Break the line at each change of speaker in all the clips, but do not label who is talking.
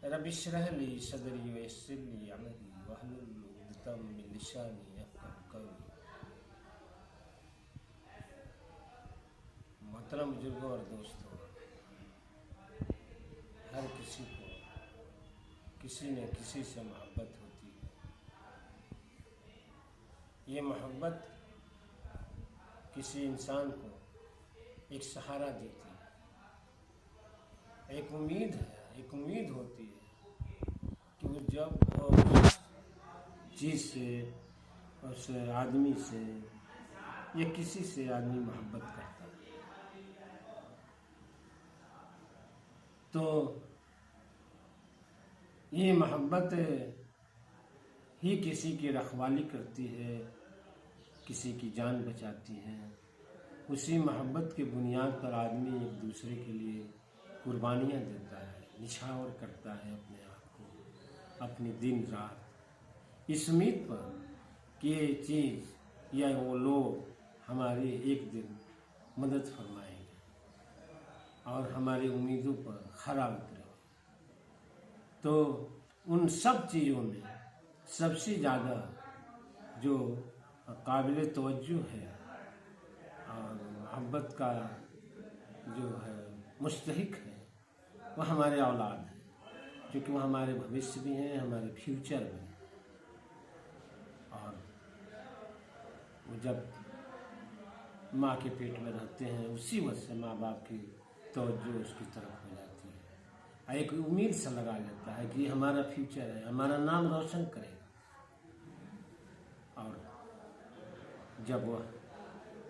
रब इश्रह ली सदरी वयस्सिर ली अमरी वहलुल उक़दतम मिन लिसानी यफ़क़हू क़ौली। मोहतरम बुजुर्गों और दोस्तों, हर किसी को किसी न किसी से मोहब्बत होती है। ये मोहब्बत किसी इंसान को एक सहारा देती है, एक उम्मीद है, एक उम्मीद होती है कि वो जब वो उस चीज़ से, उस आदमी से या किसी से आदमी मोहब्बत करता है तो ये मोहब्बत ही किसी की रखवाली करती है, किसी की जान बचाती है। उसी मोहब्बत की बुनियाद पर आदमी एक दूसरे के लिए कुर्बानियाँ देता है, निछावर करता है अपने आप को, अपनी दिन रात, इस उम्मीद पर कि ये चीज़ या वो लोग हमारी एक दिन मदद फरमाएंगे और हमारी उम्मीदों पर खरा उतरेंगे। तो उन सब चीज़ों में सबसे ज़्यादा जो काबिल तवज्जो है और मोहब्बत का जो है मुस्तहिक है वह हमारे औलाद हैं, क्योंकि वह हमारे भविष्य भी हैं, हमारे फ्यूचर भी हैं। और वो जब माँ के पेट में रहते हैं उसी वक्त से माँ बाप की तवज्जो उसकी तरफ हो जाती है, एक उम्मीद सा लगा लेता है कि हमारा फ्यूचर है, हमारा नाम रोशन करेगा। और जब वह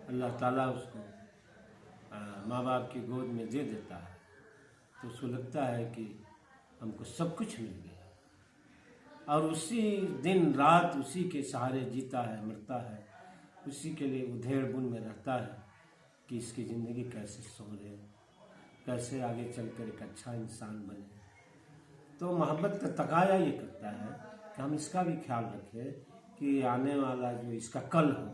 अल्लाह ताला उसको माँ बाप की गोद में दे देता है तो उसको लगता है कि हमको सब कुछ मिल गया, और उसी दिन रात उसी के सहारे जीता है, मरता है, उसी के लिए उधेड़ बुन में रहता है कि इसकी ज़िंदगी कैसे संवरे, कैसे आगे चलकर एक अच्छा इंसान बने। तो मोहब्बत का तकाया ये करता है कि हम इसका भी ख्याल रखें कि आने वाला जो इसका कल हो,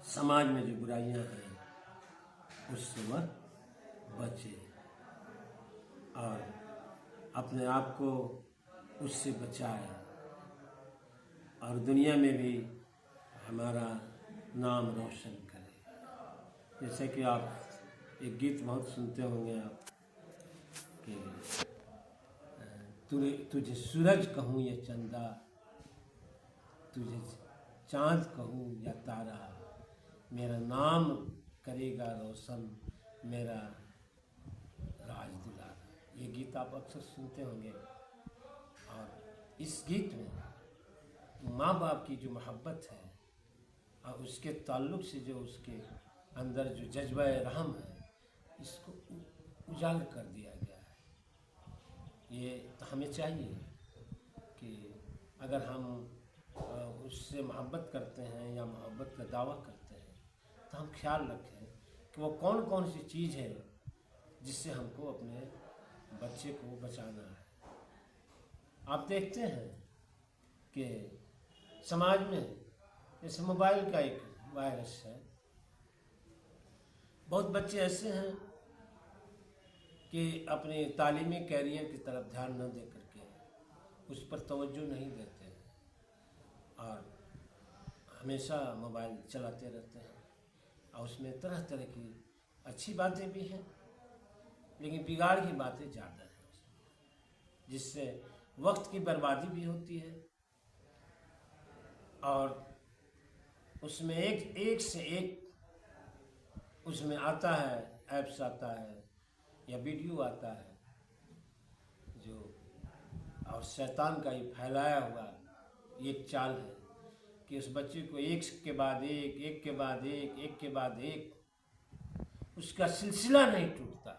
समाज में जो बुराइयां हैं उससे वह बचे और अपने आप को उससे बचाए और दुनिया में भी हमारा नाम रोशन करे। जैसे कि आप एक गीत बहुत सुनते होंगे आप कि तुझे सूरज कहूँ या चंदा, तुझे चाँद कहूँ या तारा, मेरा नाम करेगा रोशन मेरा राज दुलारा। ये गीत आप अक्सर सुनते होंगे। और इस गीत में माँ बाप की जो मोहब्बत है और उसके ताल्लुक़ से जो उसके अंदर जो जज्बा रहम है, इसको उजागर कर दिया गया है। ये तो हमें चाहिए कि अगर हम उससे मोहब्बत करते हैं या मोहब्बत का दावा करते हैं तो हम ख्याल रखें कि वो कौन कौन सी चीज़ है जिससे हमको अपने बच्चे को बचाना है। आप देखते हैं कि समाज में जैसे मोबाइल का एक वायरस है, बहुत बच्चे ऐसे हैं कि अपने तालीमी कैरियर की तरफ ध्यान न दे करके उस पर तवज्जो नहीं देते हैं और हमेशा मोबाइल चलाते रहते हैं। और उसमें तरह तरह की अच्छी बातें भी हैं लेकिन बिगाड़ की बातें ज़्यादा हैं, जिससे वक्त की बर्बादी भी होती है और उसमें एक से एक उसमें आता है, ऐप्स आता है या वीडियो आता है जो, और शैतान का ये फैलाया हुआ एक चाल है कि उस बच्चे को एक के बाद एक, एक के बाद एक, एक के बाद एक, उसका सिलसिला नहीं टूटता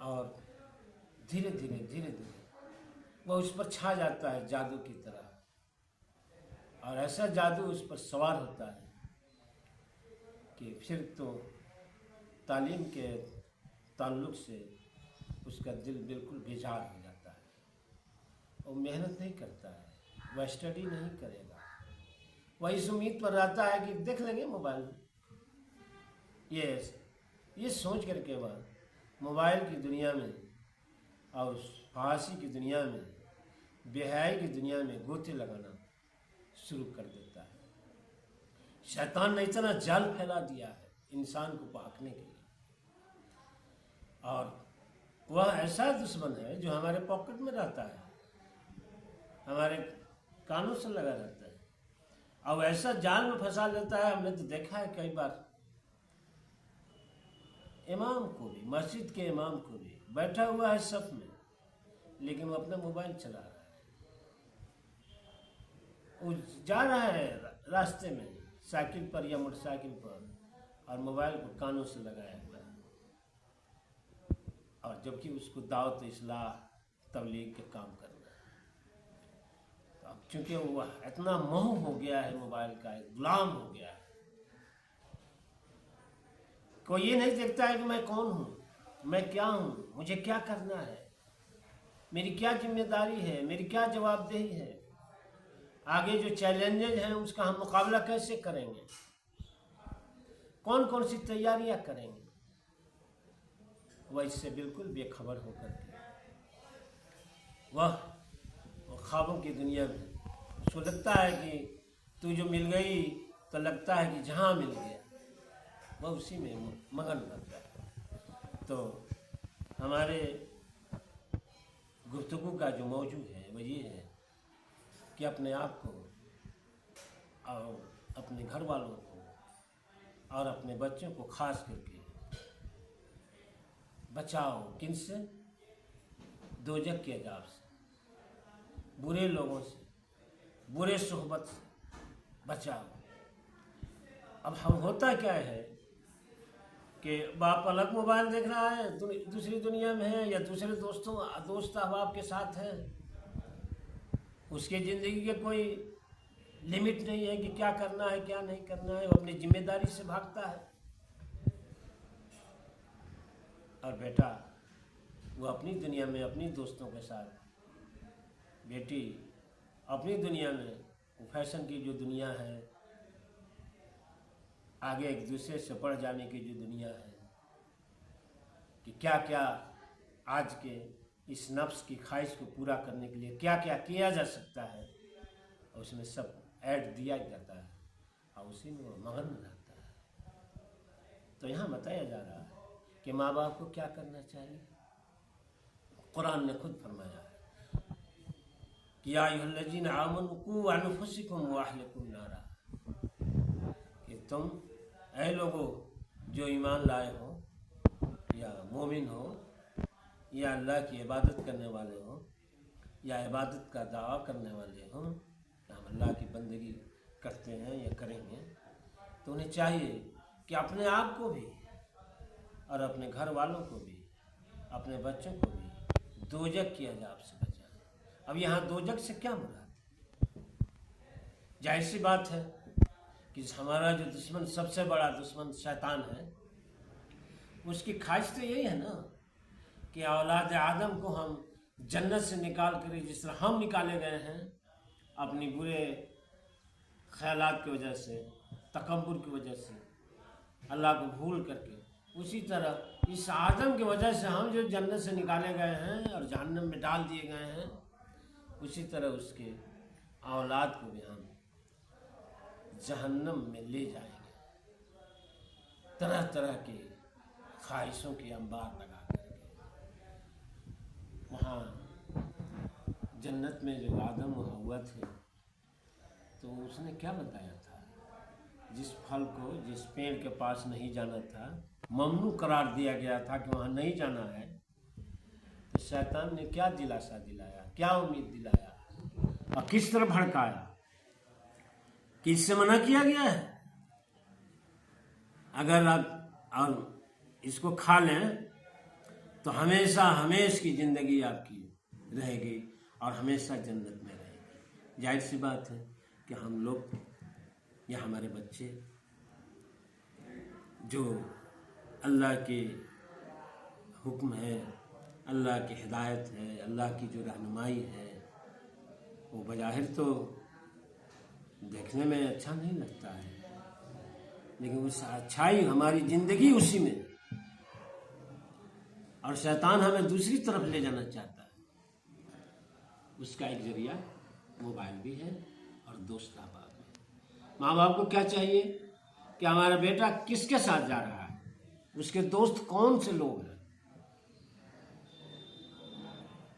और धीरे धीरे धीरे धीरे वह उस पर छा जाता है जादू की तरह, और ऐसा जादू उस पर सवार होता है कि फिर तो तालीम के ताल्लुक़ से उसका दिल बिल्कुल बेजार हो जाता है। वो मेहनत नहीं करता है, वह स्टडी नहीं करेगा, वह इस उम्मीद पर रहता है कि देख लेंगे मोबाइल में। ये सोच करके वह मोबाइल की दुनिया में और फांसी की दुनिया में, बेहयाई की दुनिया में गोते लगाना शुरू कर देता है। शैतान ने इतना जाल फैला दिया है इंसान को बहकने के लिए, और वह ऐसा दुश्मन है जो हमारे पॉकेट में रहता है, हमारे कानों से लगा रहता है, और ऐसा जाल में फंसा लेता है। हमने तो देखा है कई बार, इमाम को भी, मस्जिद के इमाम को भी, बैठा हुआ है सफ में, लेकिन वो अपना मोबाइल चला रहा है। वो जा रहा है रास्ते में साइकिल पर या मोटरसाइकिल पर, और मोबाइल को कानों से लगाया हुआ है, और जबकि उसको दावत इस्लाह तबलीग के काम करना है। तो अब चूंकि वो इतना मोह हो गया है, मोबाइल का गुलाम हो गया है, कोई ये नहीं देखता है कि मैं कौन हूँ, मैं क्या हूँ, मुझे क्या करना है, मेरी क्या जिम्मेदारी है, मेरी क्या जवाबदेही है, आगे जो चैलेंजेज हैं उसका हम मुकाबला कैसे करेंगे, कौन कौन सी तैयारियां करेंगे। वह इससे बिल्कुल बेखबर होकर के वह ख्वाबों की दुनिया में, उसको लगता है कि तू जो मिल गई तो लगता है कि जहाँ मिल गया, वह उसी में मगन रहता है। तो हमारे गुफ्तगू का जो मौजू है वह ये है कि अपने आप को और अपने घर वालों को और अपने बच्चों को खास करके बचाओ। किनसे? दोजख के अज़ाब से, बुरे लोगों से, बुरे सोहबत से बचाओ। अब हम होता क्या है कि बाप अलग मोबाइल देख रहा है, दूसरी दुनिया में है, या दूसरे दोस्त अहबाब के साथ है, उसके ज़िंदगी के कोई लिमिट नहीं है कि क्या करना है क्या नहीं करना है, वो अपनी जिम्मेदारी से भागता है। और बेटा वो अपनी दुनिया में अपनी दोस्तों के साथ, बेटी अपनी दुनिया में, वो फैशन की जो दुनिया है, आगे एक दूसरे से बढ़ जाने की जो दुनिया है, कि क्या क्या आज के इस नफ्स की ख्वाहिश को पूरा करने के लिए क्या क्या किया जा सकता है, और उसमें सब ऐड दिया जाता है और उसी में वो मगन रहता है। तो यहाँ बताया जा रहा है कि माँ बाप को क्या करना चाहिए। कुरान ने खुद फरमाया है कि या अय्युहल्लज़ीना आमनू कू अनफुसकुम व अहलिकुम नारा, कि तुम ऐ लोगों जो ईमान लाए हो, या मोमिन हो, या अल्लाह की इबादत करने वाले हो, या इबादत का दावा करने वाले हो, हम अल्लाह की बंदगी करते हैं या करेंगे, तो उन्हें चाहिए कि अपने आप को भी और अपने घर वालों को भी, अपने बच्चों को भी दोजख की अज़ाब से बचाएं। अब यहाँ दोजख से क्या मुराद? जाहिर सी बात है कि हमारा जो दुश्मन, सबसे बड़ा दुश्मन शैतान है, उसकी ख्वाहिश तो यही है ना कि औलाद आदम को हम जन्नत से निकाल कर, जिस तरह हम निकाले गए हैं अपनी बुरे ख्यालात की वजह से, तकब्बुर की वजह से, अल्लाह को भूल करके, उसी तरह इस आदम की वजह से हम जो जन्नत से निकाले गए हैं और जहन्नम में डाल दिए गए हैं, उसी तरह उसके औलाद को भी हम जहन्नम में ले जाएंगे, तरह तरह की ख्वाहिशों की अंबार लगा करके। वहाँ जन्नत में जो आदम और हव्वा थे, तो उसने क्या बताया था? जिस फल को, जिस पेड़ के पास नहीं जाना था, ममनू करार दिया गया था कि वहाँ नहीं जाना है, तो शैतान ने क्या दिलासा दिलाया, क्या उम्मीद दिलाया, और किस तरह भड़काया कि इससे मना किया गया है, अगर आप और इसको खा लें तो हमेशा हमेश की ज़िंदगी आपकी रहेगी और हमेशा जन्नत में रहेगी। जाहिर सी बात है कि हम लोग या हमारे बच्चे जो अल्लाह के हुक्म है, अल्लाह की हिदायत है, अल्लाह की जो रहनुमाई है, वो बज़ाहिर तो देखने में अच्छा नहीं लगता है, लेकिन उस अच्छाई, हमारी ज़िंदगी उसी में, और शैतान हमें दूसरी तरफ ले जाना चाहता है। उसका एक जरिया मोबाइल भी है और दोस्त अहबाब भी। माँ बाप को क्या चाहिए कि हमारा बेटा किसके साथ जा रहा है, उसके दोस्त कौन से लोग हैं।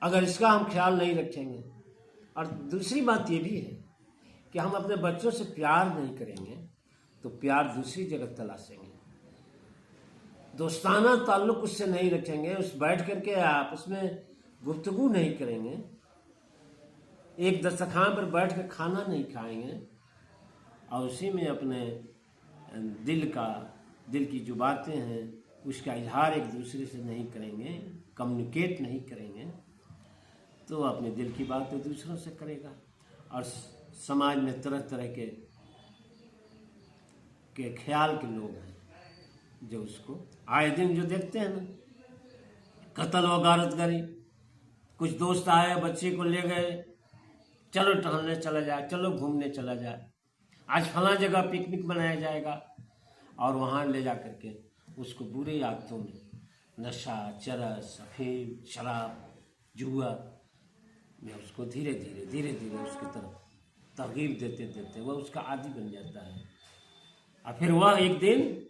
अगर इसका हम ख्याल नहीं रखेंगे, और दूसरी बात ये भी है कि हम अपने बच्चों से प्यार नहीं करेंगे तो प्यार दूसरी जगह तलाशेंगे। दोस्ताना ताल्लुक उससे नहीं रखेंगे, उस बैठ करके आपस में गुफ्तगू नहीं करेंगे, एक दस्तरखान पर बैठ कर खाना नहीं खाएंगे और उसी में अपने दिल की जो बातें हैं उसका इजहार एक दूसरे से नहीं करेंगे, कम्युनिकेट नहीं करेंगे, तो अपने दिल की बातें दूसरों से करेगा। और समाज में तरह तरह के ख्याल के लोग हैं जो उसको आए दिन जो देखते हैं ना, कत्ल व गारतगरी। कुछ दोस्त आए, बच्चे को ले गए, चलो टहलने चला जाए, चलो घूमने चला जाए, आज फला जगह पिकनिक मनाया जाएगा, और वहाँ ले जा करके उसको बुरी आदतों में, नशा, चरस, अफीम, शराब, जुआ में उसको धीरे धीरे उसकी तरफ तरगीब देते देते वह उसका आदी बन जाता है। और फिर वह एक दिन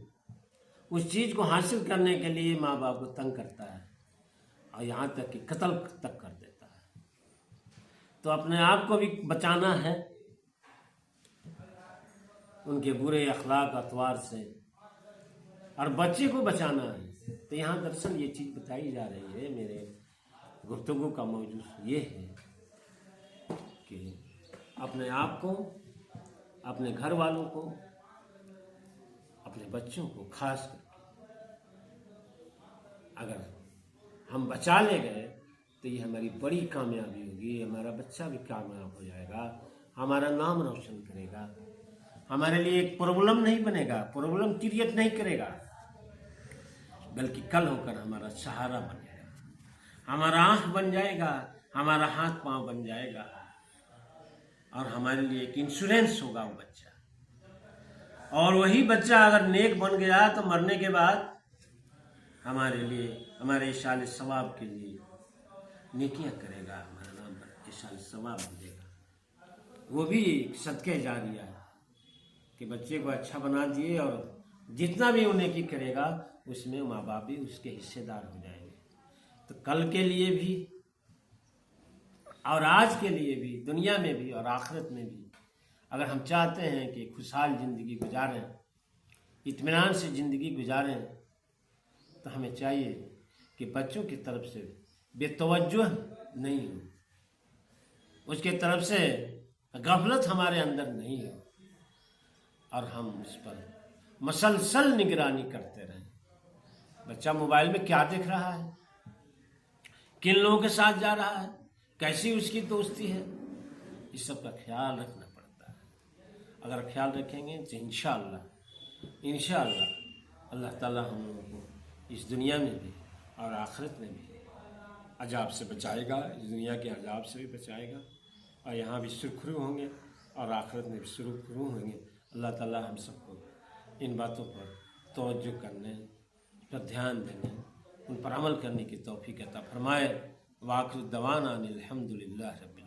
उस चीज़ को हासिल करने के लिए माँ बाप को तंग करता है और यहाँ तक कि कत्ल तक कर देता है। तो अपने आप को भी बचाना है उनके बुरे अखलाक अतवार से, और बच्चे को बचाना है। तो यहाँ दरअसल ये चीज़ बताई जा रही है, मेरे गुफ्तगू का मौजू ये है कि अपने आप को, अपने घर वालों को, अपने बच्चों को खास करके अगर हम बचा ले गए तो ये हमारी बड़ी कामयाबी होगी। हमारा बच्चा भी कामयाब हो जाएगा, हमारा नाम रोशन करेगा, हमारे लिए एक प्रॉब्लम नहीं बनेगा, प्रॉब्लम क्रिएट नहीं करेगा, बल्कि कल होकर हमारा सहारा बन जाएगा, हमारा आँख बन जाएगा, हमारा हाथ पांव बन जाएगा, और हमारे लिए एक इंश्योरेंस होगा वो बच्चा। और वही बच्चा अगर नेक बन गया तो मरने के बाद हमारे लिए, हमारे इशाल सवाब के लिए नेकियां करेगा, हमारा नाम पर इशाल सवाब मिलेगा। वो भी सदके जारिया है कि बच्चे को अच्छा बना दिए, और जितना भी वो नेकी करेगा उसमें माँ बाप भी उसके हिस्सेदार हो जाएंगे। तो कल के लिए भी और आज के लिए भी, दुनिया में भी और आखिरत में भी, अगर हम चाहते हैं कि खुशहाल ज़िंदगी गुजारें, इत्मीनान से ज़िंदगी गुजारें, तो हमें चाहिए कि बच्चों की तरफ से बेतवज्जो नहीं हो, उसके तरफ से गफलत हमारे अंदर नहीं हो, और हम उस पर मसलसल निगरानी करते रहें। बच्चा मोबाइल में क्या देख रहा है, किन लोगों के साथ जा रहा है, कैसी उसकी दोस्ती है, इस सब का ख्याल रखना पड़ता है। अगर ख्याल रखेंगे तो इंशाअल्लाह अल्लाह ताला हम लोगों को इस दुनिया में भी और आखिरत में भी अजाब से बचाएगा, इस दुनिया के अजाब से भी बचाएगा, और यहाँ भी सुरखरू होंगे और आखिरत में भी सुरखरू होंगे। अल्लाह ताला हम सबको इन बातों पर तवज्जो करने पर, ध्यान देने, उन पर अमल करने की तौफीक अता फरमाए। वाखिर दवाना अनिल हम्दुलिल्लाह रब्बिल